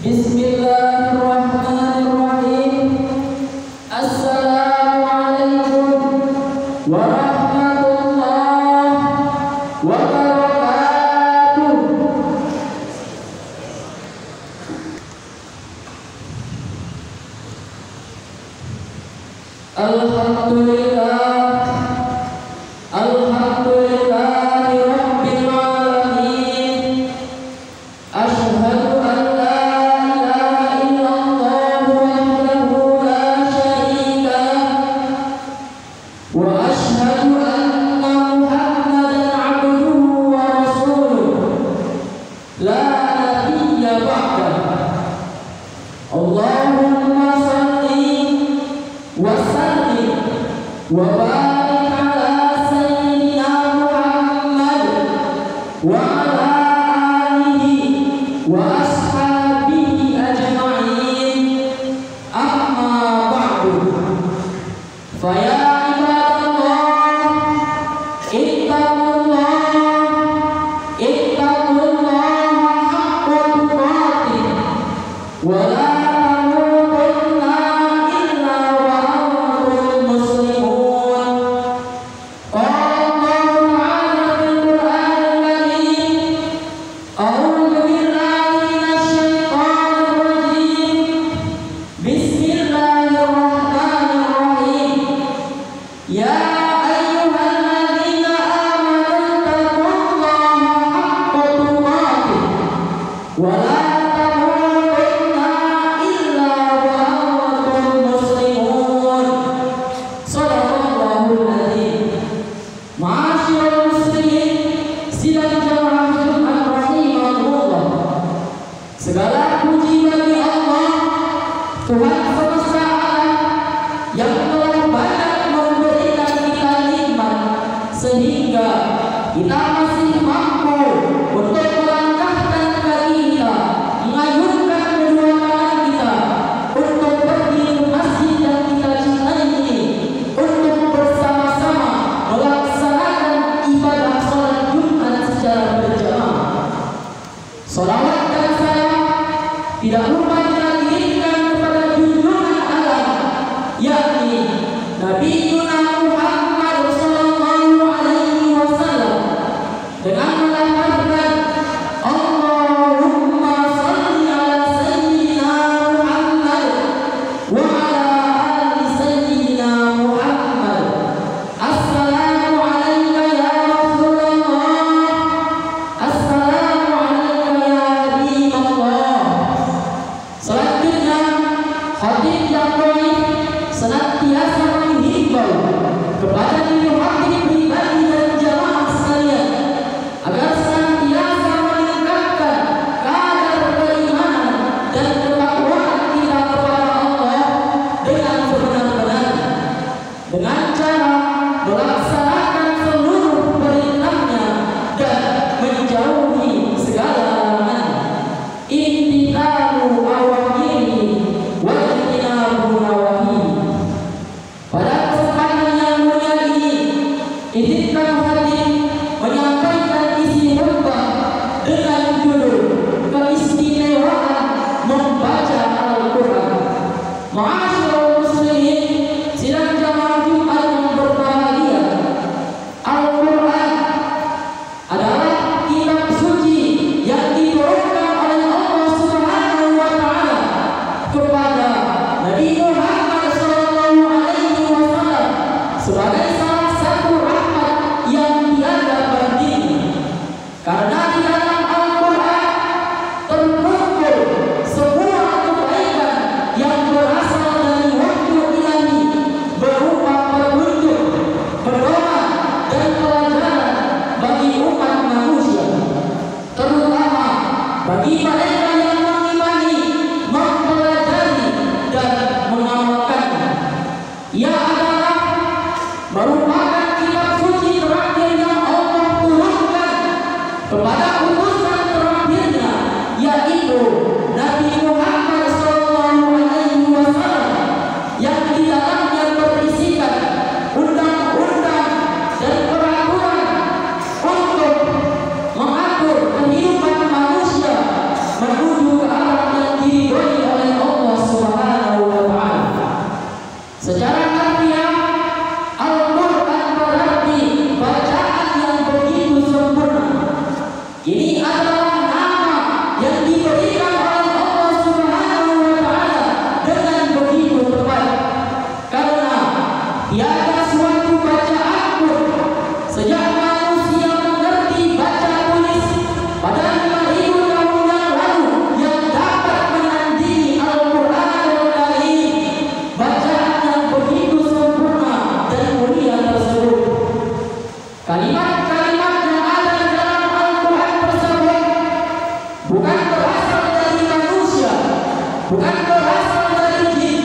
Bismillahirrahmanirrahim. Assalamualaikum warahmatullahi wabarakatuh. Alhamdulillah. Alhamdulillahi rabbil alamin. Asyhadu an la ilaha illallah wahdahu la syarika lah wa asyhadu anna Muhammadan abduhu wa rasuluh la nabiyya ba'dah. Allahumma shalli wa sallim wa barik ala sayyidina Muhammad wa ala alihi wa ashabihi ajma'in. Amma ba'du. Fa ya ibadallah, ittaqullaha haqqa tuqatih wa la tamutunna illa wa antum muslimun. Qala Allahu ta'ala fil Qur'anil Karim, a'udzu billahi minasyaitonir rajim. Bismillahirrahmanirrahim. Ya ayyuhalladzina amanu taqullaha haqqa tuqatih wa la tamutunna illa wa antum muslimun. Shadaqallahul adzim. Ma'asyiral muslimin, sidang jamaah Jumat rahimahullah. Segala puji bagi Allah, Tuhan semesta alam, yang telah banyak memberikan melaksanakan seluruh perintahnya dan menjauhi segala larangannya. Imtithalu awamirihi wa ijtinabu nawahihi. Pada kesempatan yang mulia ini, izinkan hadir menyampaikan isi khutbah dengan judul keistimewaan membaca Al-Quran. Ma'asyiral muslimin, sidang jamaah Jumat yang berbahagia, Al-Quran adalah kitab suci yang diturunkan oleh Allah Subhanahu wa Ta'ala kepada Nabi Muhammad SAW sebagai salah satu rahmat yang tiada banding. Karena di dalam Al-Quran terkumpul sebuah kebaikan yang berasal dari wahyu ilahi berupa petunjuk, pedoman dan pelajaran bagi umat manusia, terutama bagi mereka yang mengimani, mempelajari dan mengamalkannya. Ia adalah merupakan kitab suci terakhir yang Allah turunkan kepada utusan terakhirnya, yaitu Nabi Muhammad SAW, yang di dalamnya berisikan undang-undang dan peraturan untuk mengatur kehidupan manusia menuju ke arah yang diridhoi oleh Allah Subhanahu wa Ta'ala. Secara harfiah, Al-Quran berarti bacaan yang begitu sempurna. Ini adalah nama yang diberikan oleh Allah Subhanahu wa Ta'ala dengan begitu tepat, karena tiada suatu bacaan pun sejak manusia mengerti baca tulis pada 5.000 tahun yang lalu yang dapat menandingi Al-Quranul Karim, bacaan yang begitu sempurna dan mulia tersebut. Kalimat-kalimat yang ada di dalam Al-Quran tersebut bukan berasal dari manusia, bukan berasal dari jin,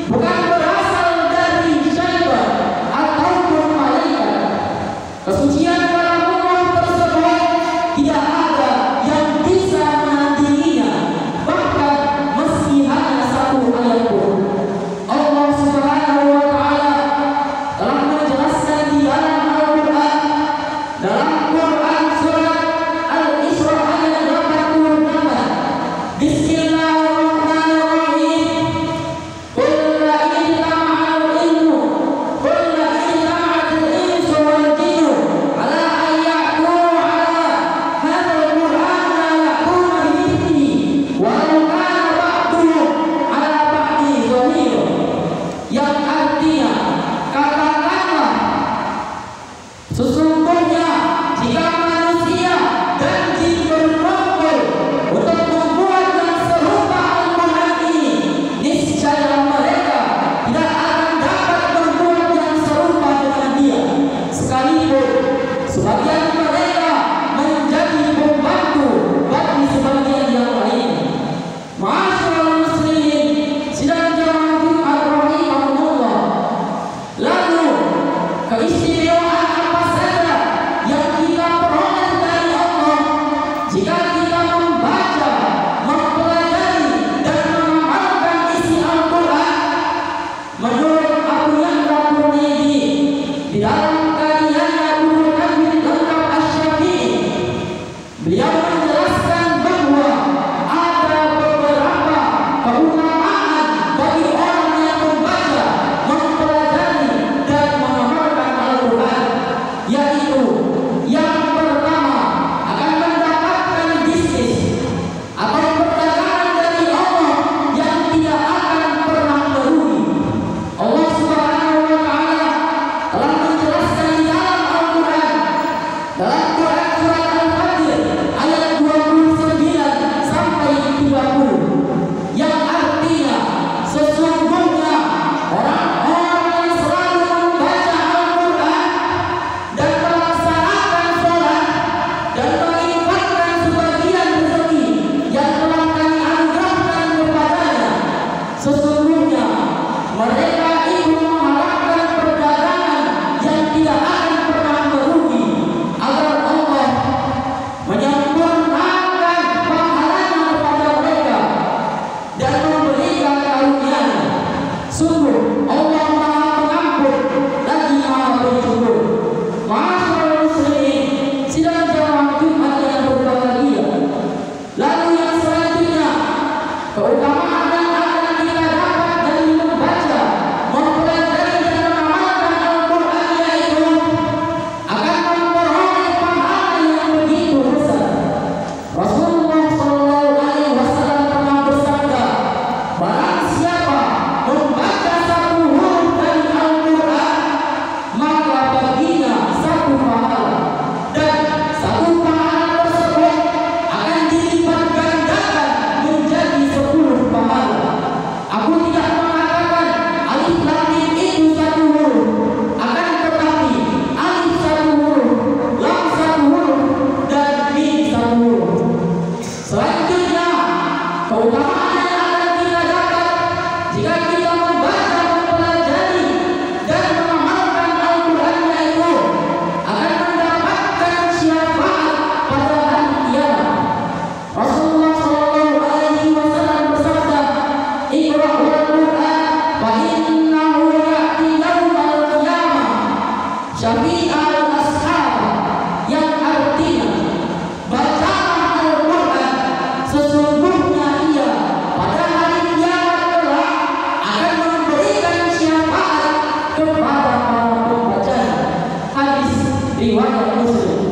bukan berasal dari syaitan ataupun malaikat. Kesucian kalamullah tersebut tidak ada yang bisa menandinginya, bahkan meski hanya satu ayat pun. Allah Subhanahu wa Ta'ala telah menjelaskan di dalam Al-Quran, dalam Quran surat Al-Isra ayat 88, Bismillahirrahmanirrahim. Qul la ijtama'al insu qul la ijtama'atil insu wal jinnu ala an ya'tu ala hadzal Qur'an la ya'tuna bimithlihi walau kana ba'duhum ala ba'din zahir. Yang artinya, katakanlah, sesungguhnya jika manusia dan jin berkumpul untuk membuat yang serupa Al-Quran ini, niscaya mereka tidak akan dapat berbuat yang serupa dengan dia, sekalipun sebagian mereka menjadi pembantu bagi sebagian yang lain. Ma'asyiral muslimin, sidang jamaah Jumat rahimahumullah. Lalu keistimewaan apa saja Syafi'al ashab, yang artinya bacalah Al-Quran, sesungguhnya ia pada hari kiamat kelak akan memberikan syafaat kepada para pembacanya. Hadis riwayat Muslim.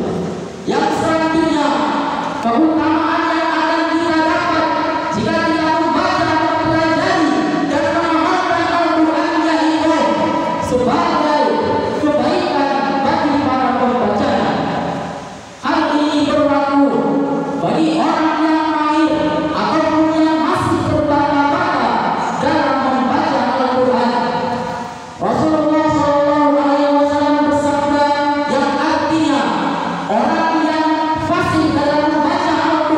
Yang selanjutnya, keutamaan yang akan kita dapat jika kita membaca, mempelajari dan mengamalkan Al-Quran, yaitu sebagai kebaikan bagi para pembacanya. Hal ini berlaku bagi orang yang mahir ataupun yang masih terbata-bata dalam membaca Al-Quran. Rasulullah SAW bersabda yang artinya orang yang fasih dalam membaca Al-Quran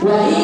wa